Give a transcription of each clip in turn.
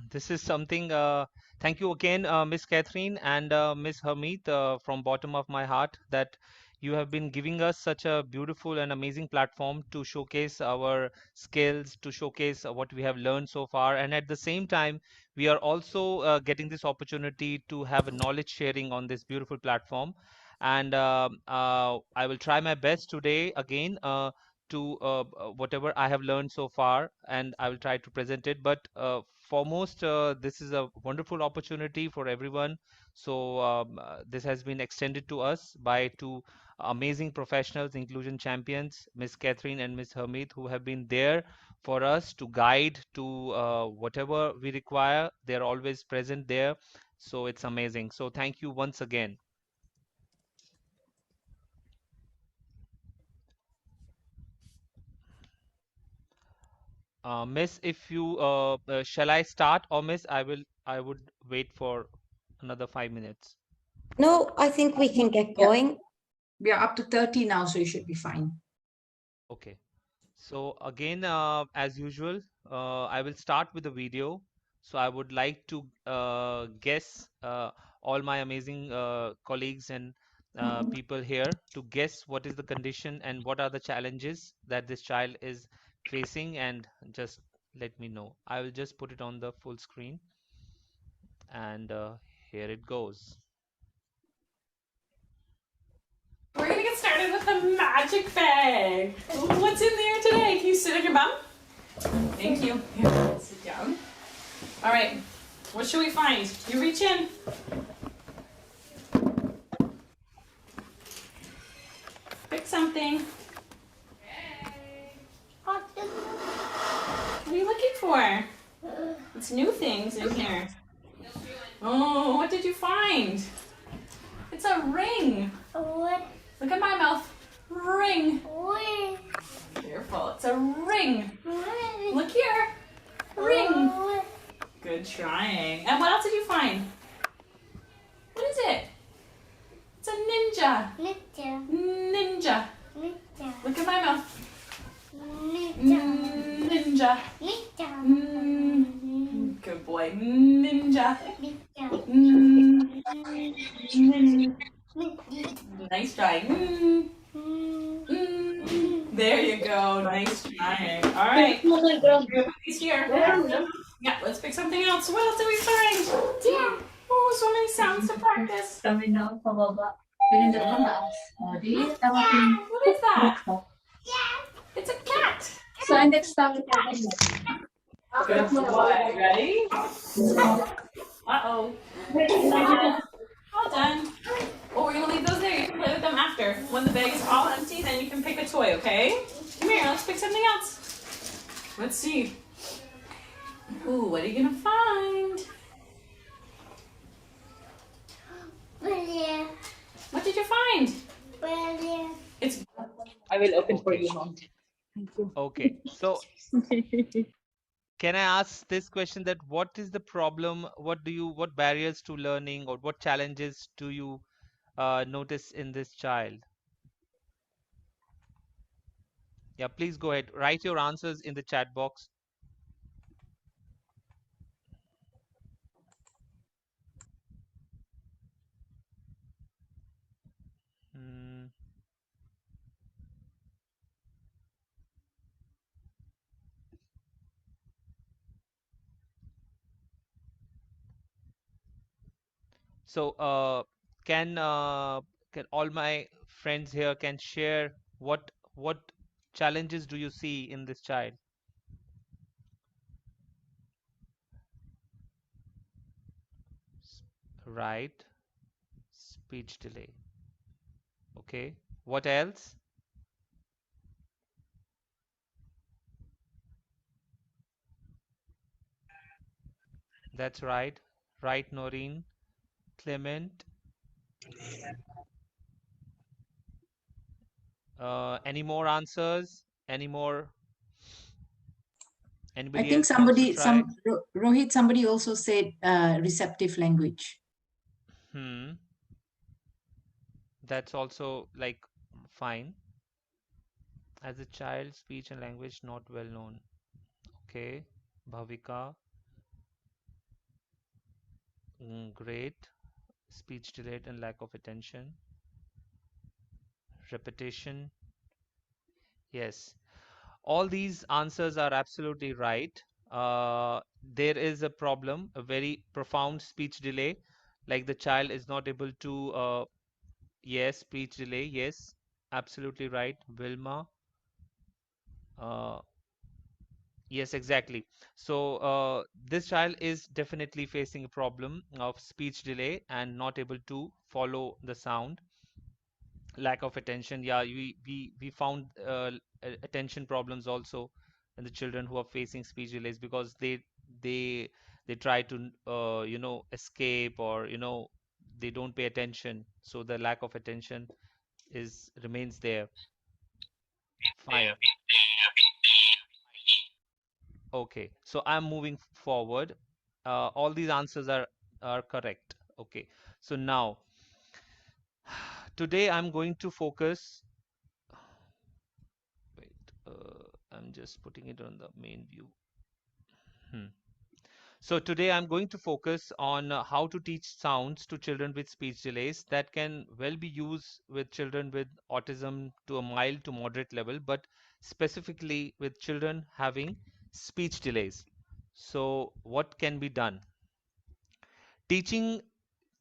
This is something. Thank you again, Miss Catherine and Miss Hermeet, from bottom of my heart, that you have been giving us such a beautiful and amazing platform to showcase our skills, to showcase what we have learned so far, and at the same time, we are also getting this opportunity to have a knowledge sharing on this beautiful platform. And I will try my best today again. To whatever I have learned so far, and I will try to present it. But foremost, this is a wonderful opportunity for everyone. So this has been extended to us by two amazing professionals, inclusion champions, Miss Catherine and Miss Hermit, who have been there for us to guide to whatever we require. They're always present there. So it's amazing. So thank you once again. Miss, if you shall I start, or Miss, I would wait for another 5 minutes. No, I think we can get Yeah. going. We are up to 30 now, so you should be fine. Okay. So again, as usual, I will start with the video. So I would like to guess all my amazing colleagues and people here to guess what is the condition and what are the challenges that this child is facing, and just let me know. I will just put it on the full screen, and here it goes. We're gonna get started with the magic bag. What's in there today? Can you sit on your bum? Thank you. Here, sit down. All right. What should we find? You reach in. Pick something. What are you looking for? It's new things in here. Oh, what did you find? It's a ring. Look at my mouth. Ring. Careful. It's a ring. Look here. Ring. Good trying. And what else did you find? What is it? It's a ninja. Ninja. Look at my mouth. Ninja. Good boy. Ninja. Nice try. There you go. Nice trying. All right. These here. Yeah, let's pick something else. What else did we find? Oh, so many sounds to practice. What is that? It's a cat. Good boy. Ready? Uh-oh. All done. Oh, we're gonna leave those there. You can play with them after. When the bag is all empty, then you can pick a toy, okay? Come here, let's pick something else. Let's see. Ooh, what are you gonna find? What did you find? It's I will open for Okay. you, Mom. Thank you. Okay. So can I ask this question, that what is the problem? What barriers to learning, or what challenges do you notice in this child? Yeah, please go ahead. Write your answers in the chat box. Hmm. So, can all my friends here can share what challenges do you see in this child? Right, speech delay. Okay. What else? That's right. Right, Noreen. Clement. Any more answers? Any more? I Anybody think else wants to try? Rohit, somebody also said receptive language. Hmm. That's also like fine. As a child, speech and language not well known. Okay. Bhavika. Great. Speech delay and lack of attention. Repetition. Yes. All these answers are absolutely right. There is a problem, a very profound speech delay, like the child is not able to, yes, speech delay, yes, absolutely right, Wilma. Uh, yes, exactly. So, this child is definitely facing a problem of speech delay and not able to follow the sound. Lack of attention, yeah, we found attention problems also in the children who are facing speech delays because they they try to escape, or they don't pay attention, so the lack of attention is remains there. Fine. Okay, so I'm moving forward. All these answers are correct. Okay, so now today I'm going to focus. Wait, I'm just putting it on the main view. Hmm. So today I'm going to focus on how to teach sounds to children with speech delays that can well be used with children with autism to a mild to moderate level, but specifically with children having speech delays. So what can be done? Teaching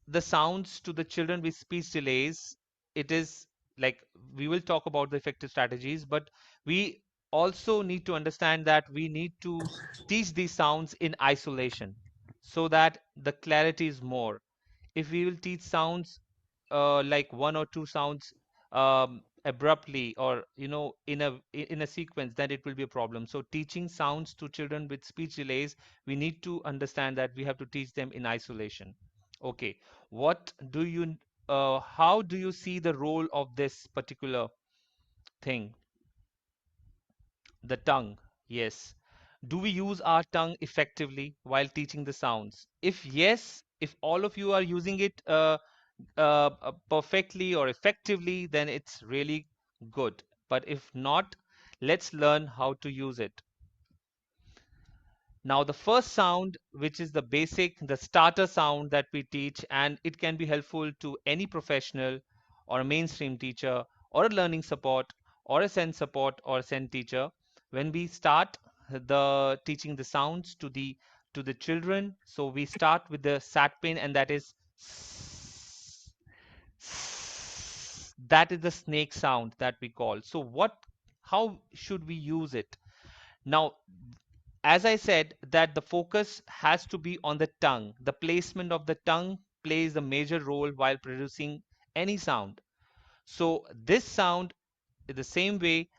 the sounds to the children with speech delays, it is like we will talk about the effective strategies, but we also need to understand that we need to teach these sounds in isolation so that the clarity is more. If we will teach sounds like one or two sounds abruptly, or in a sequence, then it will be a problem. So teaching sounds to children with speech delays, we need to understand that we have to teach them in isolation. Okay, what do you how do you see the role of this particular thing? The tongue. Yes. Do we use our tongue effectively while teaching the sounds? If yes, if all of you are using it perfectly or effectively, then it's really good. But if not, let's learn how to use it. Now, the first sound, which is the basic, the starter sound that we teach, and it can be helpful to any professional or a mainstream teacher or a learning support or a sense support or a sense teacher. When we start the teaching the sounds to the children, so we start with the sat pin, and that is that is the snake sound that we call. So how should we use it? Now, as I said, that the focus has to be on the tongue. The placement of the tongue plays a major role while producing any sound. So this sound, the same way,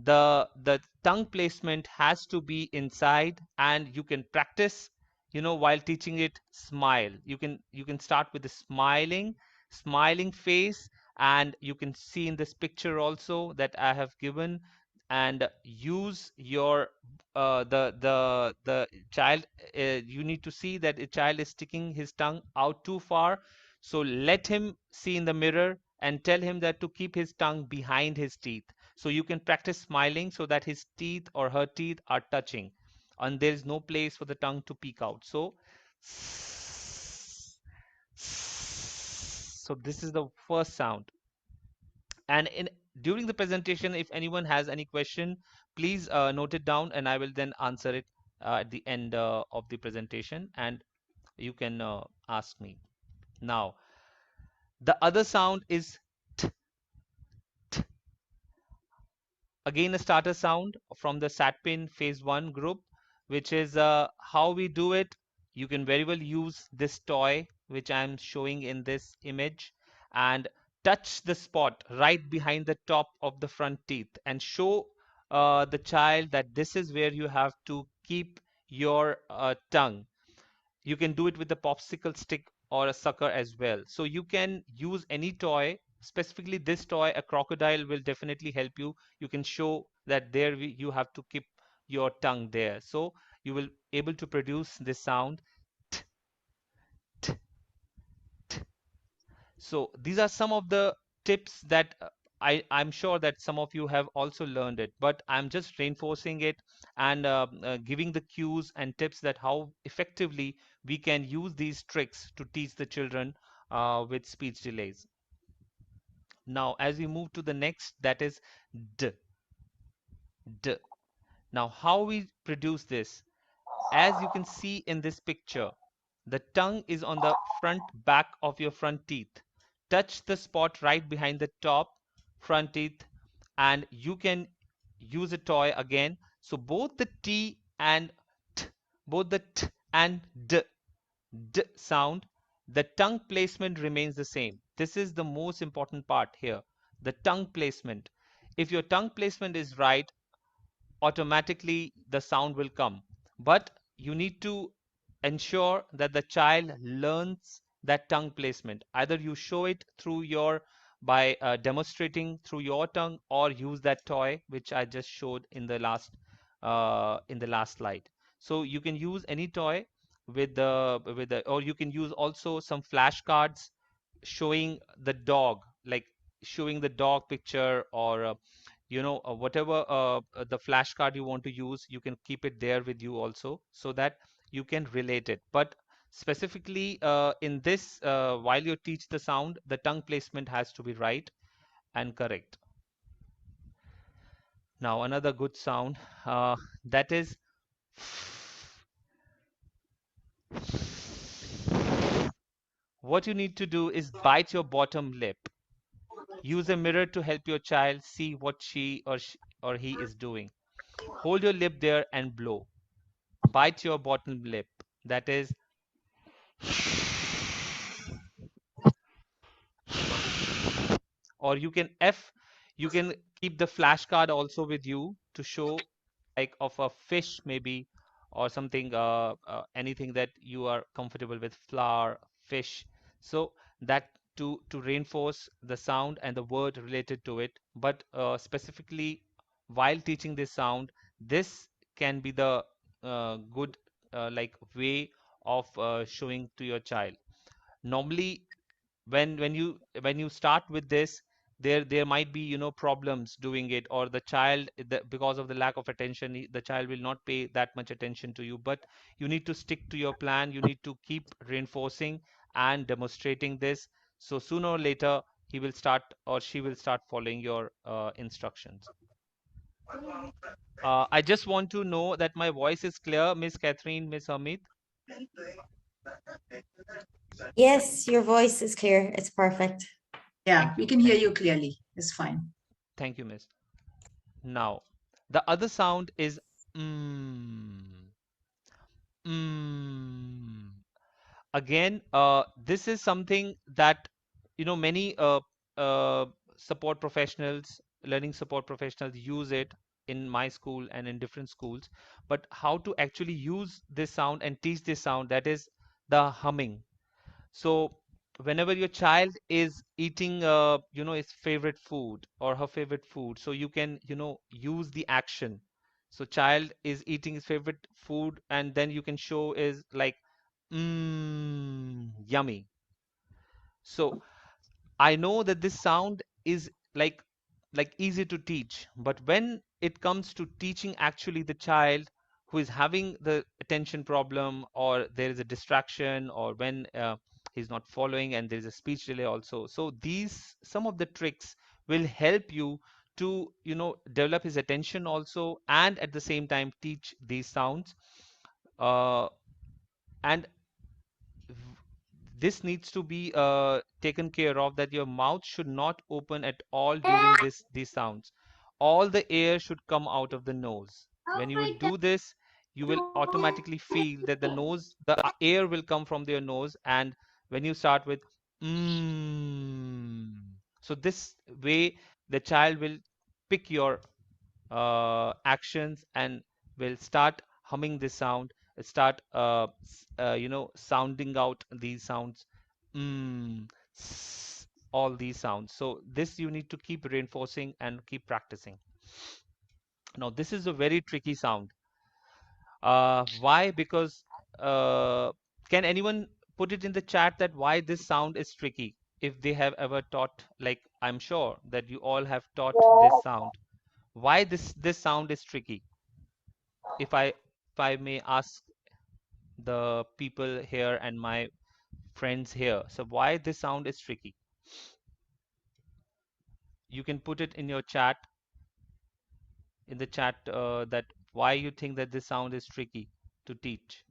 the tongue placement has to be inside, and you can practice, while teaching it. Smile. You can start with the smiling face, and you can see in this picture also that I have given, and use your the child. You need to see that a child is sticking his tongue out too far, so let him see in the mirror and tell him that to keep his tongue behind his teeth. So you can practice smiling so that his teeth or her teeth are touching, and there is no place for the tongue to peek out. So this is the first sound. And during the presentation, if anyone has any question, please note it down, and I will then answer it at the end of the presentation, and you can ask me. Now, the other sound is again a starter sound from the Satpin phase 1 group, which is how we do it. You can very well use this toy which I'm showing in this image, and touch the spot right behind the top of the front teeth, and show the child that this is where you have to keep your tongue. You can do it with a popsicle stick or a sucker as well. So you can use any toy. Specifically this toy, a crocodile, will definitely help you. You can show that you have to keep your tongue there. So you will able to produce this sound. T, t, t. So these are some of the tips that I'm sure that some of you have also learned it, but I'm just reinforcing it and giving the cues and tips that how effectively we can use these tricks to teach the children with speech delays. Now, as we move to the next, that is d, d. Now, how we produce this? As you can see in this picture, the tongue is on the front back of your front teeth. Touch the spot right behind the top front teeth, and you can use a toy again. So both the T and T, both the T and D sound, the tongue placement remains the same. This is the most important part here. The tongue placement. If your tongue placement is right, automatically the sound will come. But you need to ensure that the child learns that tongue placement. Either you show it through your by demonstrating through your tongue, or use that toy which I just showed in the last slide. So you can use any toy with the, or you can use also some flashcards showing the dog, like showing the dog picture, or whatever the flashcard you want to use, you can keep it there with you also, so that you can relate it. But specifically in this, while you teach the sound, the tongue placement has to be right and correct. Now another good sound, that is what you need to do is bite your bottom lip. Use a mirror to help your child see what or he is doing. Hold your lip there and blow. Bite your bottom lip. That is, or you can keep the flashcard also with you to show, like of a fish maybe, or something, anything that you are comfortable with, flower, fish. So that to reinforce the sound and the word related to it. But specifically while teaching this sound, this can be the good like way of showing to your child. Normally when you start with this, there might be problems doing it, or the child, because of the lack of attention, the child will not pay that much attention to you. But you need to stick to your plan. You need to keep reinforcing and demonstrating this, so sooner or later he will start, or she will start following your instructions. I just want to know that my voice is clear, Miss Catherine, Miss Amit. Yes, your voice is clear. It's perfect. Yeah, Thank we you. can hear you clearly. It's fine. Thank you, Miss. Now, the other sound is mm, mm. Again, this is something that many support professionals, learning support professionals use it in my school and in different schools. But how to actually use this sound and teach this sound, that is the humming. So whenever your child is eating, his favorite food or her favorite food, so you can, use the action. So child is eating his favorite food, and then you can show is like, yummy. So I know that this sound is like easy to teach, but when it comes to teaching actually the child who is having the attention problem, or there is a distraction, or when he's not following and there is a speech delay also, so these some of the tricks will help you to develop his attention also, and at the same time teach these sounds. And this needs to be taken care of, that your mouth should not open at all during these sounds. All the air should come out of the nose. When you will do this, you will automatically feel that the air will come from your nose. And when you start with mm, so this way the child will pick your actions and will start humming this sound, start sounding out these sounds, mm, all these sounds. So this you need to keep reinforcing and keep practicing. Now this is a very tricky sound. Why? Because can anyone put it in the chat that why this sound is tricky, if they have ever taught, like I'm sure that you all have taught this sound. Why this sound is tricky? If I may ask the people here and my friends here, so why this sound is tricky? You can put it in your chat, in the chat, that why you think that this sound is tricky to teach.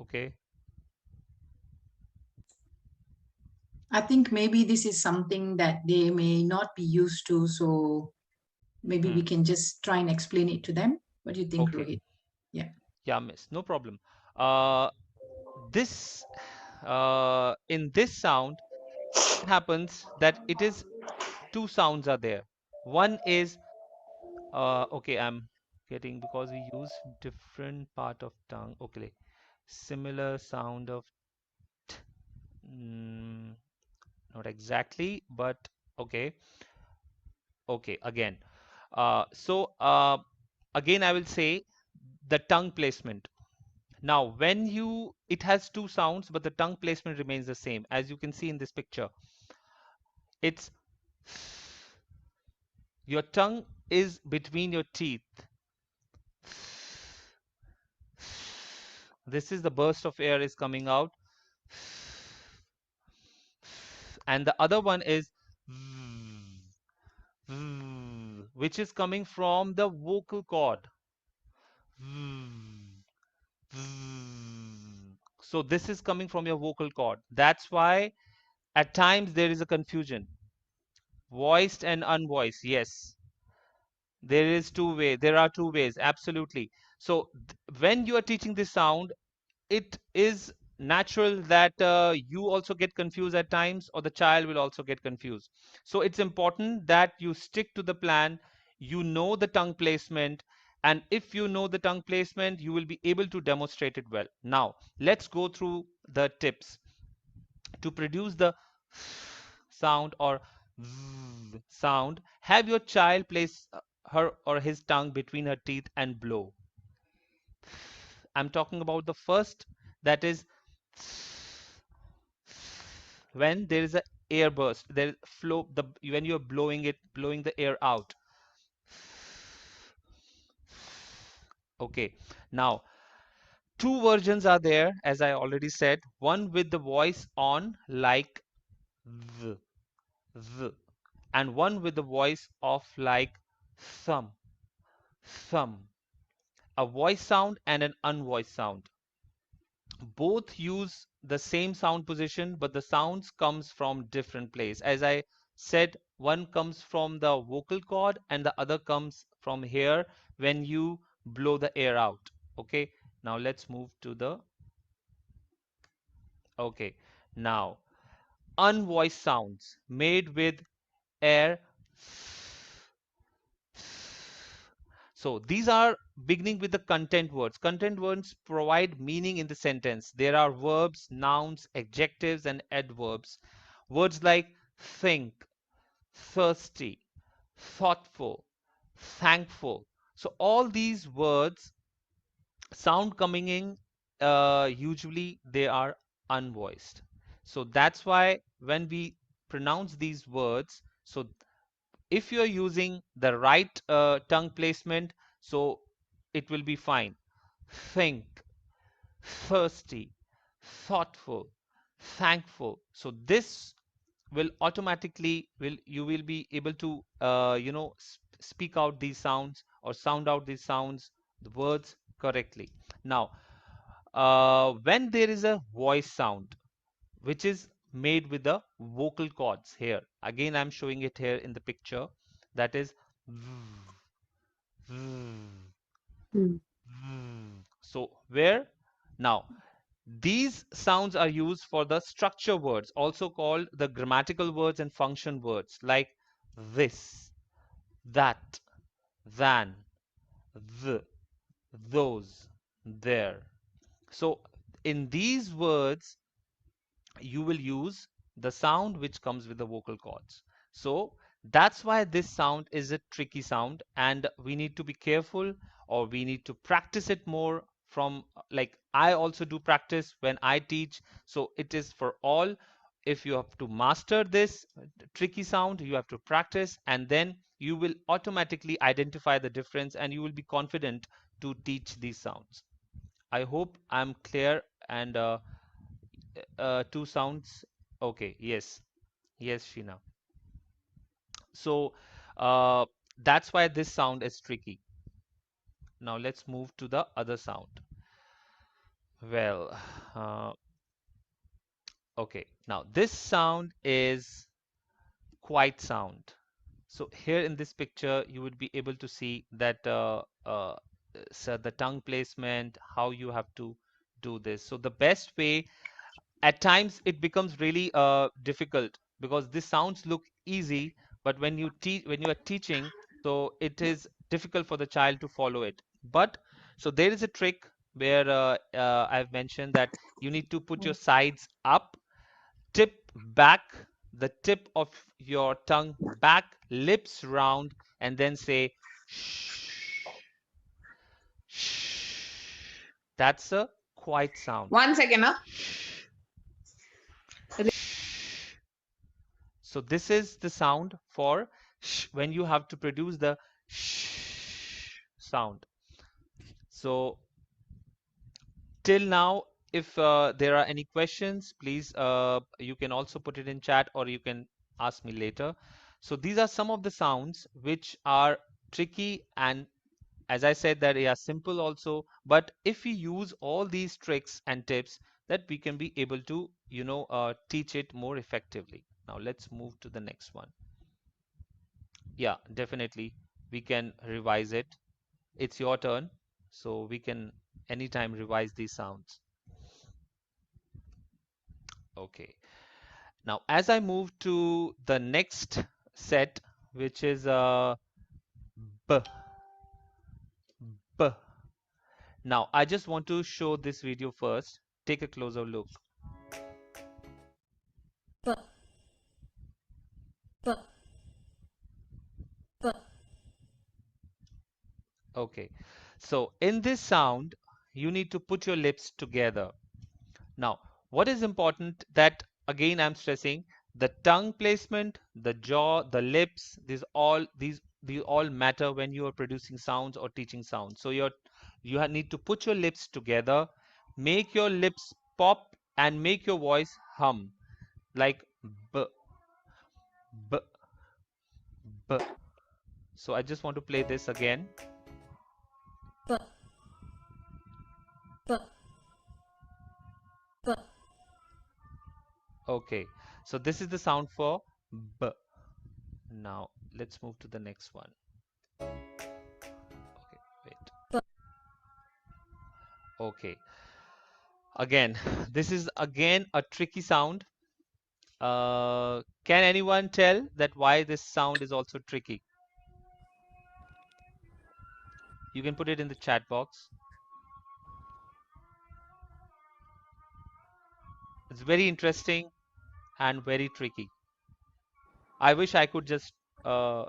Okay. I think maybe this is something that they may not be used to, so maybe we can just try and explain it to them. What do you think, Okay. Rohit? Yeah. Yeah, miss, no problem. This in this sound, what happens that it is two sounds are there. One is okay, I'm getting, because we use different part of tongue. Okay, similar sound of t, not exactly, but okay. Okay, again. So again, I will say the tongue placement. Now, when it has two sounds, but the tongue placement remains the same. As you can see in this picture, it's your tongue is between your teeth. This is the burst of air is coming out. And the other one is which is coming from the vocal cord. So this is coming from your vocal cord. That's why at times there is a confusion. Voiced and unvoiced. Yes. There are two ways. Absolutely. So when you are teaching this sound, it is natural that you also get confused at times, or the child will also get confused. So it's important that you stick to the plan, you know the tongue placement, and if you know the tongue placement, you will be able to demonstrate it well. Now, let's go through the tips to produce the sound or sound. Have your child place her or his tongue between her teeth and blow. I'm talking about the first, that is when there is a air burst, there is flow, when you're blowing the air out. Okay, now two versions are there, as I already said. One with the voice on, like th, th, and one with the voice off, like thumb, thumb. A voice sound and an unvoiced sound. Both use the same sound position, but the sounds comes from different place. As I said, one comes from the vocal cord and the other comes from here when you blow the air out. Okay, now let's move to the okay. Now, unvoiced sounds made with air. So these are beginning with the content words. Content words provide meaning in the sentence. There are verbs, nouns, adjectives, and adverbs. Words like think, thirsty, thoughtful, thankful. So all these words sound coming in, usually they are unvoiced. So that's why when we pronounce these words, so if you're using the right tongue placement, so it will be fine. Think, thirsty, thoughtful, thankful. So this will automatically will you will be able to speak out these sounds or sound out these sounds, the words correctly. Now, when there is a voice sound which is made with the vocal cords, here again I'm showing it here in the picture, that is so where now these sounds are used for the structure words, also called the grammatical words and function words, like this, that, than, the, those, there. So in these words you will use the sound which comes with the vocal cords. So that's why this sound is a tricky sound, and we need to be careful or we need to practice it more from, like I also do practice when I teach. So it is for all. If you have to master this tricky sound, you have to practice, and then you will automatically identify the difference and you will be confident to teach these sounds. I hope I'm clear. And two sounds. Okay, yes, yes, Sheena. So that's why this sound is tricky. Now let's move to the other sound. Well, uh, okay. Now this sound is quiet sound. So here in this picture, you would be able to see that so the tongue placement, how you have to do this. So the best way, at times it becomes really difficult because this sounds look easy, but when you are teaching, so it is difficult for the child to follow it. But so there is a trick where I've mentioned that you need to put your sides up, tip back, the tip of your tongue back, lips round, and then say shh, shh. That's a quiet sound. 1 second, huh? Shh, shh. So this is the sound for sh when you have to produce the sh sound. So till now, if there are any questions, please you can also put it in chat or you can ask me later. So these are some of the sounds which are tricky, and as I said that they are simple also, but if we use all these tricks and tips, that we can be able to teach it more effectively. Now let's move to the next one. Yeah, definitely we can revise it. It's your turn, so we can anytime revise these sounds. Okay, now as I move to the next set, which is b b. Now I just want to show this video first. Take a closer look. B, b, b. Okay, so in this sound, you need to put your lips together. Now, what is important that again I'm stressing the tongue placement, the jaw, the lips, these all matter when you are producing sounds or teaching sounds. So need to put your lips together, make your lips pop and make your voice hum like b b b. So I just want to play this again. B, b, b. Okay, so this is the sound for b. Now let's move to the next one. Okay, wait. Okay. Again, this is again a tricky sound. Can anyone tell that why this sound is also tricky? You can put it in the chat box. It's very interesting and very tricky. I wish I could just, all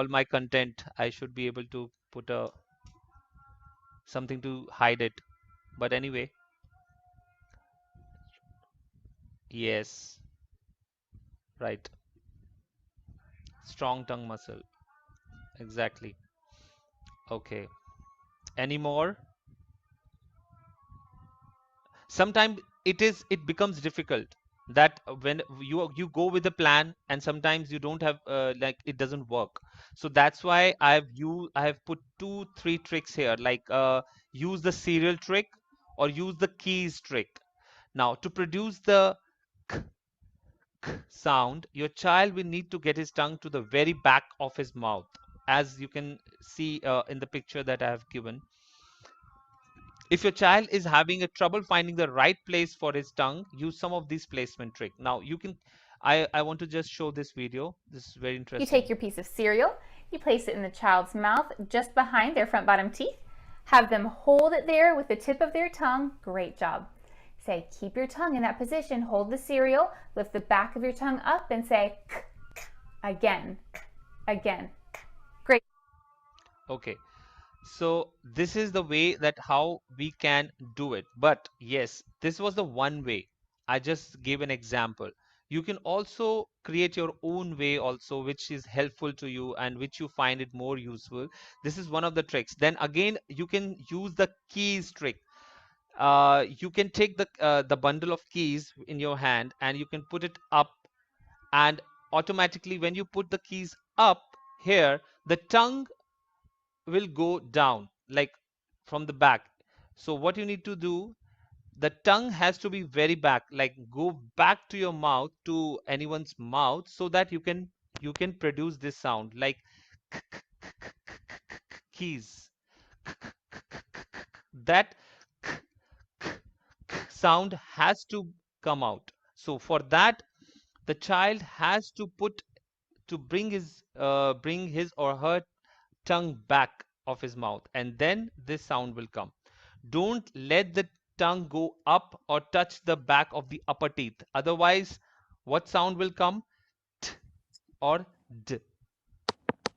my content, I should be able to put something to hide it. But anyway, yes, right. Strong tongue muscle. Exactly. Okay. Any more? Sometimes it becomes difficult that when you go with a plan and sometimes you don't have like it doesn't work. So that's why I have put 2 3 tricks here, like use the serial trick or use the keys trick. Now to produce the k, k sound, your child will need to get his tongue to the very back of his mouth, as you can see in the picture that I have given. If your child is having a trouble finding the right place for his tongue, use some of these placement trick. Now you can, I want to just show this video. This is very You interesting. take your piece of cereal, you place it in the child's mouth just behind their front bottom teeth. Have them hold it there with the tip of their tongue. Great job. Say, keep your tongue in that position. Hold the cereal, lift the back of your tongue up and say, k, k, again, k, again. K. Great. Okay. So this is the way that how we can do it. But yes, this was the one way. I just gave an example. You can also create your own way also, which is helpful to you and which you find it more useful. This is one of the tricks. Then again, you can use the keys trick. You can take the bundle of keys in your hand and you can put it up, and automatically when you put the keys up here, the tongue will go down like from the back. So what you need to do, the tongue has to be very back, like go back to your mouth, to anyone's mouth, so that you can produce this sound like keys. That sound has to come out. So for that, the child has to bring his or her tongue back of his mouth, and then this sound will come. Don't let the tongue go up or touch the back of the upper teeth. Otherwise, what sound will come? T or d.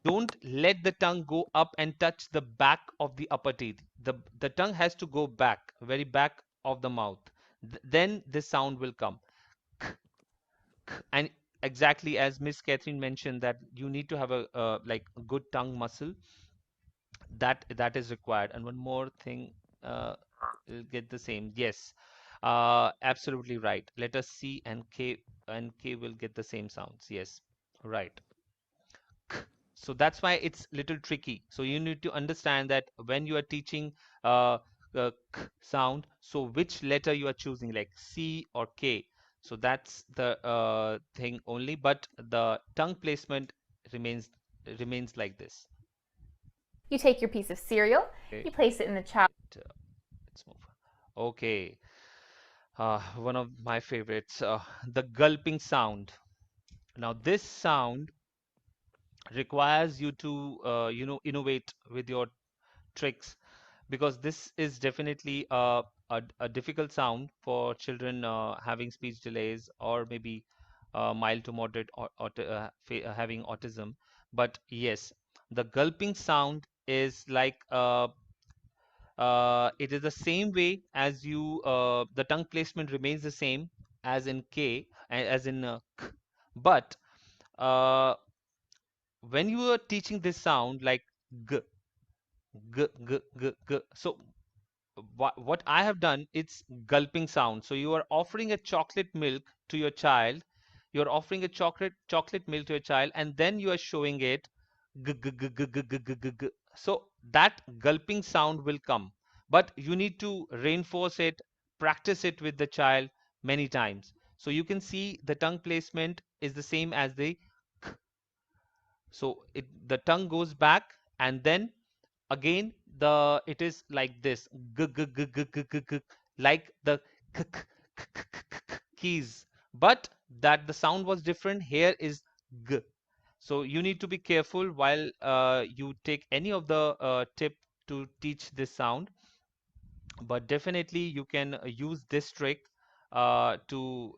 Don't let the tongue go up and touch the back of the upper teeth. The tongue has to go back, very back of the mouth. Then this sound will come. And exactly as Miss Catherine mentioned, that you need to have a like a good tongue muscle, that is required. And one more thing, will get the same. Yes, absolutely right. Let us see, and K will get the same sounds. Yes, right. So that's why it's little tricky. So you need to understand that when you are teaching the k sound, so which letter you are choosing, like C or K. So that's the thing only, but the tongue placement remains like this. You take your piece of cereal, Okay. you place it in the child. Let's move. Okay. One of my favorites, the gulping sound. Now, this sound requires you to, innovate with your tricks, because this is definitely a difficult sound for children having speech delays, or maybe mild to moderate having autism. But yes, the gulping sound is like it is the same way as the tongue placement remains the same as in K, as in K. But uh, when you are teaching this sound like G, G, so what I have done, it's gulping sound. So you are offering a chocolate milk to your child. You're offering a chocolate milk to your child, and then you are showing it g g g g g g g g g. So that gulping sound will come, but you need to reinforce it, practice it with the child many times. So you can see the tongue placement is the same as the k. So the tongue goes back, and then again it is like this, g g g g g g g, like the k k k k k k keys, but that the sound was different. Here is g. So you need to be careful while you take any of the tip to teach this sound, but definitely you can use this trick to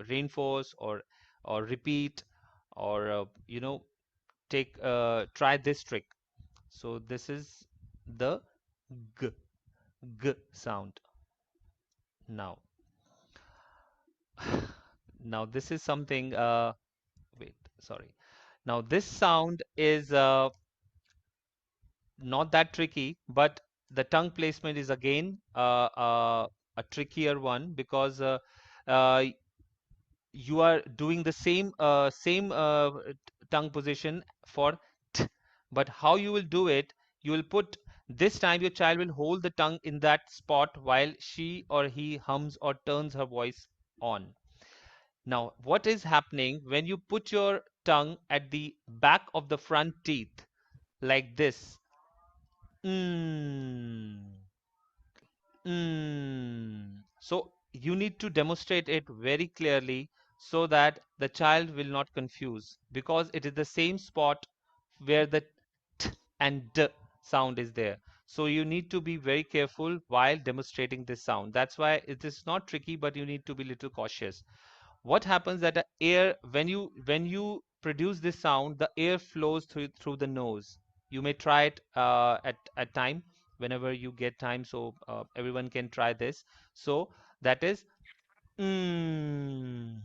reinforce or repeat, or take try this trick. So this is the g g sound. Now, now this is something. Wait, sorry. Now this sound is not that tricky, but the tongue placement is again a trickier one, because uh, you are doing the same tongue position for t, but how you will do it, you will put, this time your child will hold the tongue in that spot while she or he hums or turns her voice on. Now what is happening when you put your tongue at the back of the front teeth like this? mm, so you need to demonstrate it very clearly, so that the child will not confuse, because it is the same spot where the t and d sound is there. So you need to be very careful while demonstrating this sound. That's why it is not tricky, but you need to be little cautious. What happens that the air, when you produce this sound, the air flows through the nose. You may try it at time whenever you get time, so everyone can try this. So that is mm,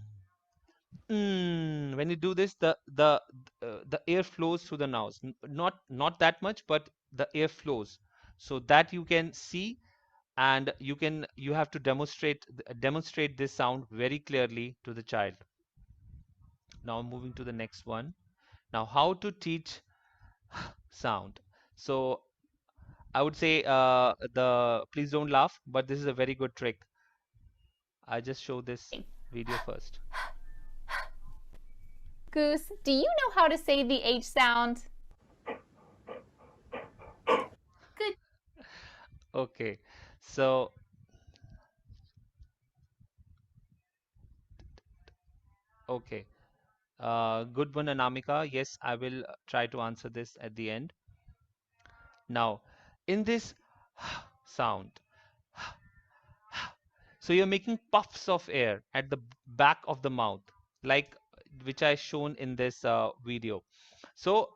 when you do this, the air flows through the nose. Not that much, but the air flows. So that you can see, and you have to demonstrate this sound very clearly to the child. Now moving to the next one. Now how to teach sound. So I would say the please don't laugh, but this is a very good trick. I just show this video first. Goose, do you know how to say the H sound? Good. Okay, so okay, good one, Anamika. Yes, I will try to answer this at the end. Now, in this sound, so you're making puffs of air at the back of the mouth, like which I shown in this video. So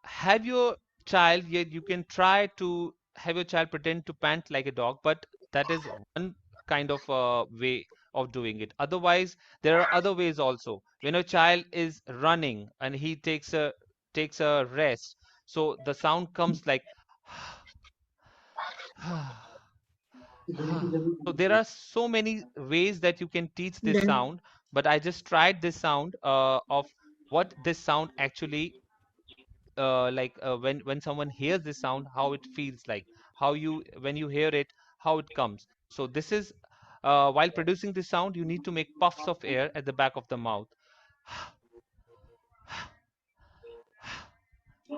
have your child, you can try to have your child pretend to pant like a dog, but that is one kind of way of doing it. Otherwise, there are other ways also. When a child is running and he takes a rest, so the sound comes like so there are so many ways that you can teach this sound, but I just tried this sound of what this sound actually when someone hears this sound, how it feels like, how you when you hear it, how it comes. So this is while producing this sound, you need to make puffs of air at the back of the mouth.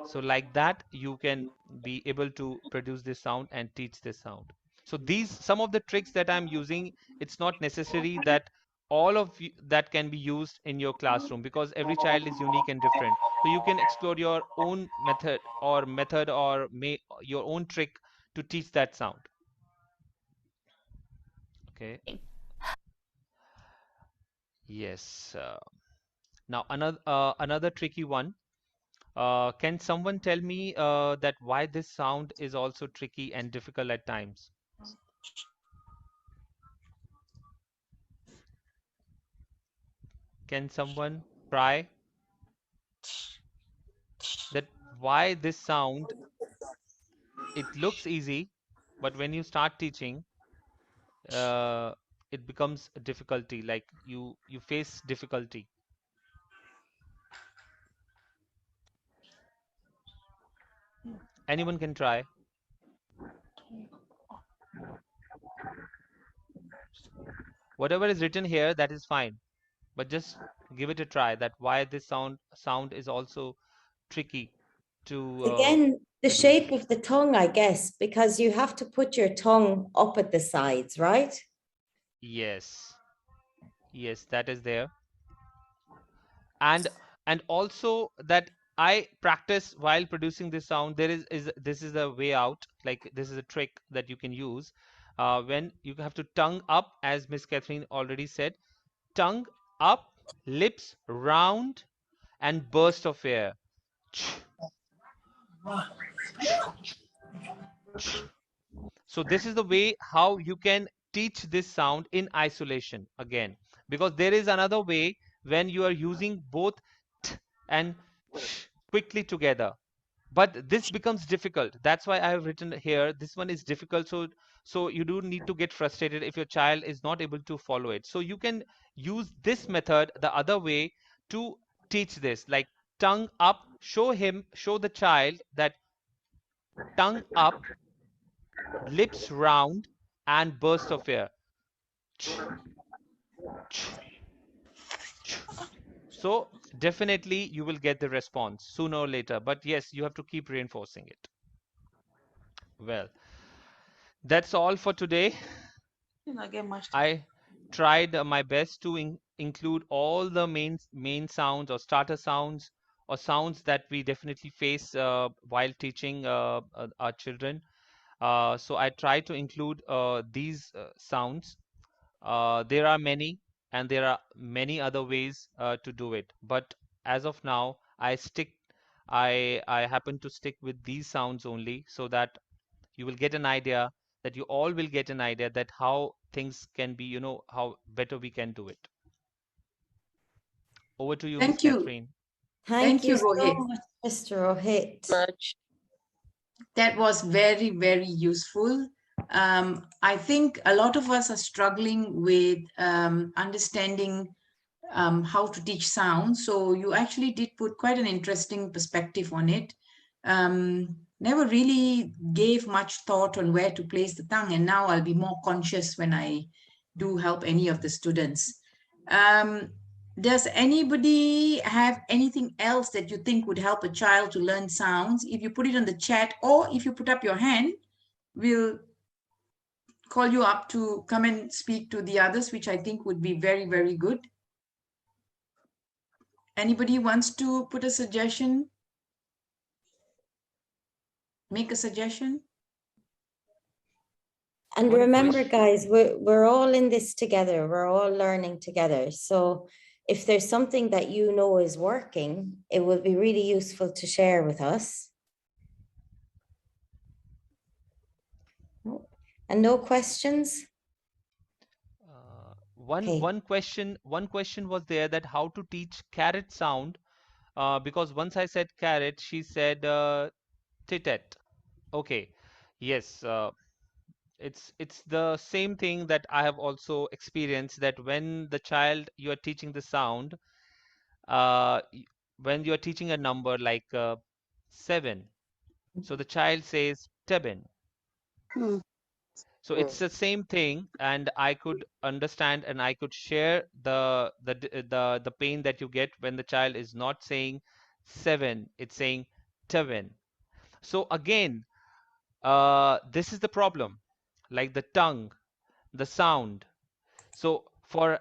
So like that, you can be able to produce this sound and teach this sound. So these some of the tricks that I'm using, it's not necessary that all of that can be used in your classroom, because every child is unique and different. So you can explore your own method or your own trick to teach that sound. Okay. Yes. Now another tricky one. Can someone tell me that why this sound is also tricky and difficult at times? Can someone try that why this sound, it looks easy, but when you start teaching, uh, it becomes a difficulty, like you face difficulty. Anyone can try. Whatever is written here, that is fine, but just give it a try, that why this sound is also tricky to Again, the produce. shape of the tongue, I guess, because you have to put your tongue up at the sides, right? Yes, yes, that is there. And also that I practice while producing this sound. There is this is a way out, like this is a trick that you can use when you have to tongue up, as Miss Catherine already said. Tongue up, lips round, and burst of air. So this is the way how you can teach this sound in isolation again, because there is another way when you are using both t and sh quickly together. But this becomes difficult. That's why I have written here, this one is difficult. So you do need to get frustrated if your child is not able to follow it. So you can use this method the other way to teach this, like tongue up, show the child that tongue up, lips round, and burst of air. So definitely you will get the response sooner or later. But yes, you have to keep reinforcing it. Well, that's all for today. I tried my best to include all the main sounds or starter sounds or sounds that we definitely face while teaching our children. So I try to include these sounds. There are many, and there are many other ways to do it. But as of now, I happen to stick with these sounds only, so that you will get an idea, that you all will get an idea that how things can be, how better we can do it. Over to you, Miss Thank you. Catherine. Thank you so Rohit. much, Mr. Rohit. That was very, very useful. I think a lot of us are struggling with understanding how to teach sound. So you actually did put quite an interesting perspective on it. Never really gave much thought on where to place the tongue, and now I'll be more conscious when I do help any of the students. Does anybody have anything else that you think would help a child to learn sounds? If you put it on the chat, or if you put up your hand, we'll call you up to come and speak to the others, which I think would be very, very good. Anybody wants to put a suggestion? Make a suggestion? And One remember, question. guys, we're all in this together. We're all learning together. So if there's something that you know is working, it will be really useful to share with us. And no questions? One question was there, that how to teach carrot sound, because once I said carrot, she said titet. Okay, yes, it's the same thing that I have also experienced, that when the child you are teaching the sound, when you are teaching a number like 7, so the child says teben. So it's the same thing, and I could understand and I could share the pain that you get when the child is not saying 7, it's saying teben. So again, this is the problem, like the tongue, the sound. So for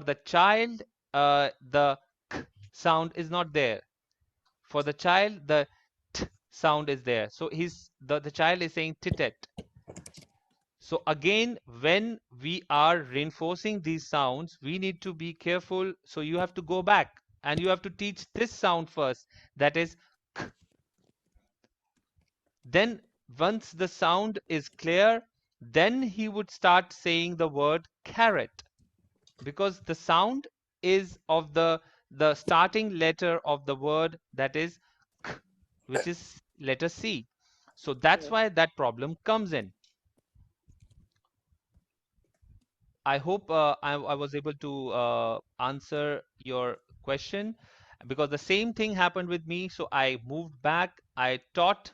the child, the k sound is not there. For the child, the t sound is there. So the child is saying titet. So again, when we are reinforcing these sounds, we need to be careful. So you have to go back and you have to teach this sound first. That is k. Then once the sound is clear, then he would start saying the word carrot, because the sound is of the starting letter of the word, that is k, which is letter C. So that's why that problem comes in. I hope I was able to answer your question, because the same thing happened with me. So I moved back. I taught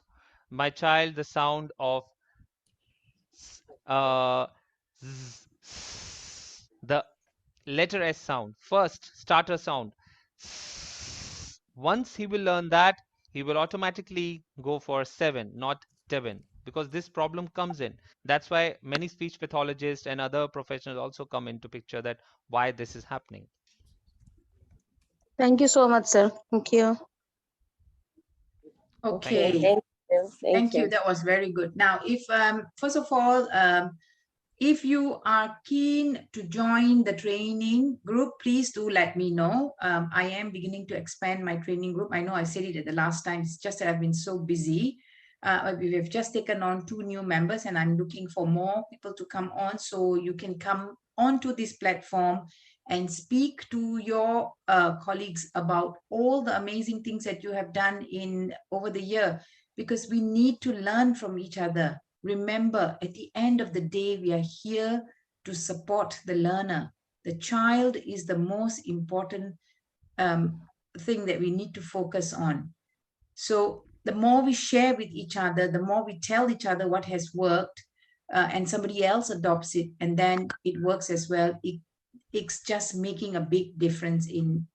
my child the sound of uh, the letter S sound, first starter sound. Once he will learn that, he will automatically go for 7, not 7, because this problem comes in. That's why many speech pathologists and other professionals also come into picture, that why this is happening. Thank you so much, sir. Thank you. Okay. Thank you. That was very good. Now, if first of all, if you are keen to join the training group, please do let me know. I am beginning to expand my training group. I know I said it at the last time. It's just that I've been so busy. We've just taken on 2 new members, and I'm looking for more people to come on. So you can come onto this platform and speak to your colleagues about all the amazing things that you have done over the year, because we need to learn from each other. Remember, at the end of the day, we are here to support the learner. The child is the most important thing that we need to focus on. So the more we share with each other, the more we tell each other what has worked, and somebody else adopts it, and then it works as well, it's just making a big difference in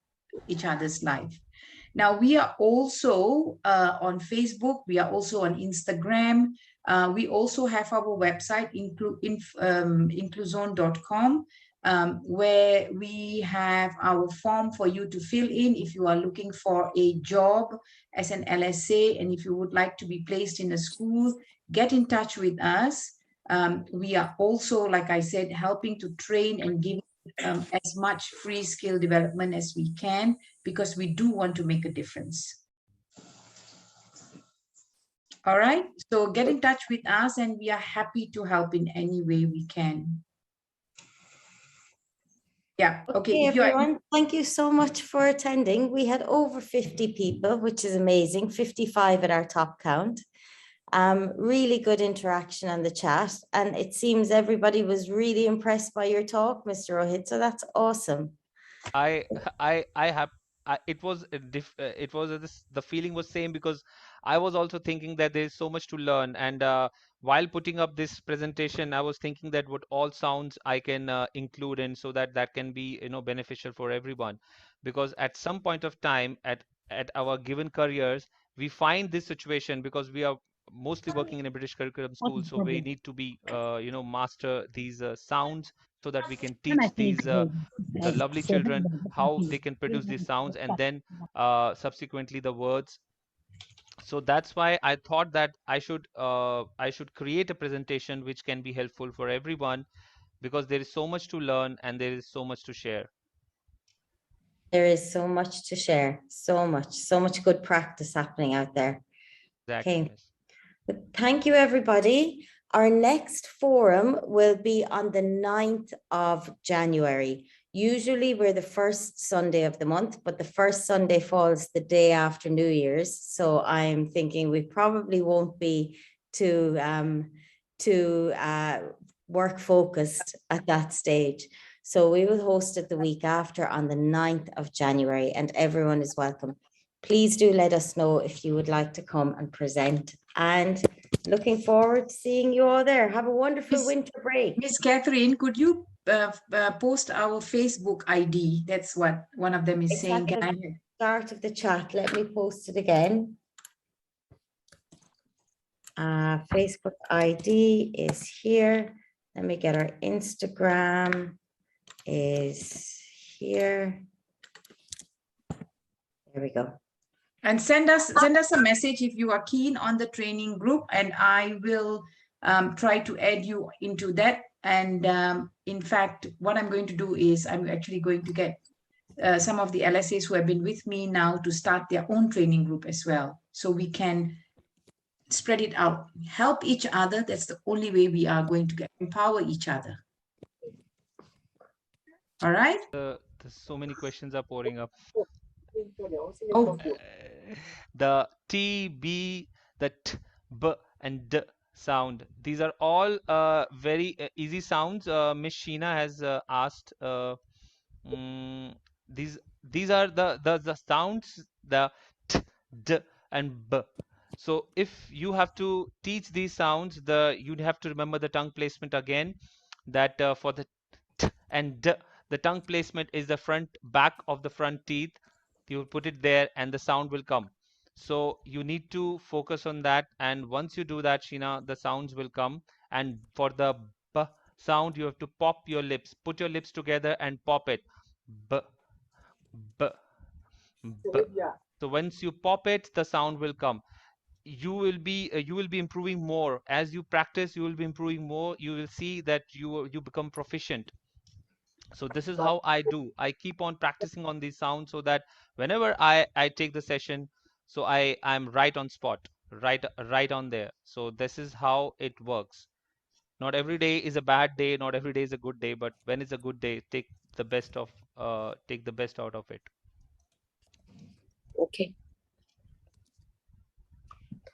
each other's life. Now, we are also on Facebook. We are also on Instagram. We also have our website, incluzun.com, where we have our form for you to fill in if you are looking for a job as an LSA, and if you would like to be placed in a school, get in touch with us. We are also, like I said, helping to train and give as much free skill development as we can, because we do want to make a difference. All right. So get in touch with us and we are happy to help in any way we can. Yeah. Okay. If you are, everyone, thank you so much for attending. We had over 50 people, which is amazing, 55 at our top count. Really good interaction on the chat. And it seems everybody was really impressed by your talk, Mr. Rohit. So that's awesome. I have it was the feeling was same, because I was also thinking that there is so much to learn, and while putting up this presentation I was thinking that what all sounds I can include in, so that that can be, you know, beneficial for everyone, because at some point of time at our given careers we find this situation, because we are mostly working in a British curriculum school, so we need to be you know, master these sounds, so that we can teach these the lovely children how they can produce these sounds, and then subsequently the words. So that's why I thought that I should create a presentation which can be helpful for everyone, because there is so much to learn and there is so much to share. There is so much to share, so much good practice happening out there. Exactly, Okay. Miss. Thank you, everybody. Our next forum will be on the 9th of January. Usually we're the first Sunday of the month, but the first Sunday falls the day after New Year's. So I'm thinking we probably won't be too work focused at that stage. So we will host it the week after on the 9th of January, and everyone is welcome. Please do let us know if you would like to come and present, and looking forward to seeing you all there. Have a wonderful winter break. Miss Catherine, could you post our Facebook ID? That's what one of them is saying. Can I hear? Start of the chat. Let me post it again. Facebook ID is here. Let me get our Instagram is here. There we go. And send us a message if you are keen on the training group, and I will try to add you into that. And in fact, what I'm going to do is I'm actually going to get some of the LSAs who have been with me now to start their own training group as well, so we can spread it out, help each other. That's the only way we are going to empower each other. All right. So many questions are pouring up. Oh. The T, B, the T, B, and D sound. These are all very easy sounds. Miss Sheena has asked. These are the sounds, the T, D, and B. So if you have to teach these sounds, you'd have to remember the tongue placement again. That for the T and D, the tongue placement is the back of the front teeth. You put it there and the sound will come. So you need to focus on that, and once you do that, Sheena, the sounds will come. And for the B sound, you have to pop your lips, put your lips together and pop it. B, B, B. So once you pop it, the sound will come. You will be improving more as you practice. You will be improving more. You will see that you become proficient. So this is how I do. I keep on practicing on these sounds, so that whenever I take the session, so I'm right on spot, right on there. So this is how it works. Not every day is a bad day, not every day is a good day, but when it's a good day, take the best out of it. Okay.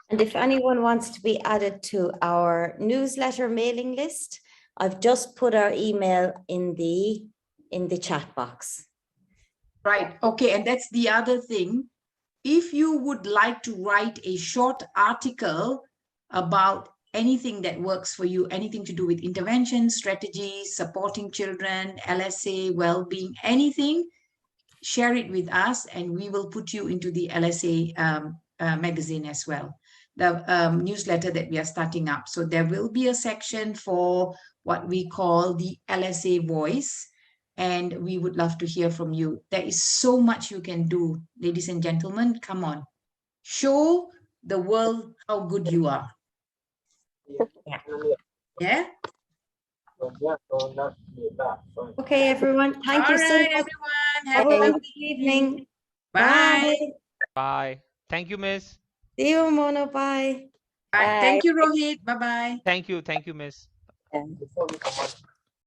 And if anyone wants to be added to our newsletter mailing list, I've just put our email in the chat box. Right. Okay. And that's the other thing. If you would like to write a short article about anything that works for you, anything to do with intervention, strategies, supporting children, LSA, well-being, anything, share it with us and we will put you into the LSA magazine as well, the newsletter that we are starting up. So there will be a section for what we call the LSA voice, and we would love to hear from you. There is so much you can do, ladies and gentlemen. Come on, show the world how good you are. Yeah. Okay, everyone. Thank you so much. Everyone. Have a wonderful evening. Bye. Bye. Bye. Thank you, Miss. See you, Mono. Bye. Thank you, Rohit. Bye-bye. Thank you, Miss. And before we come on.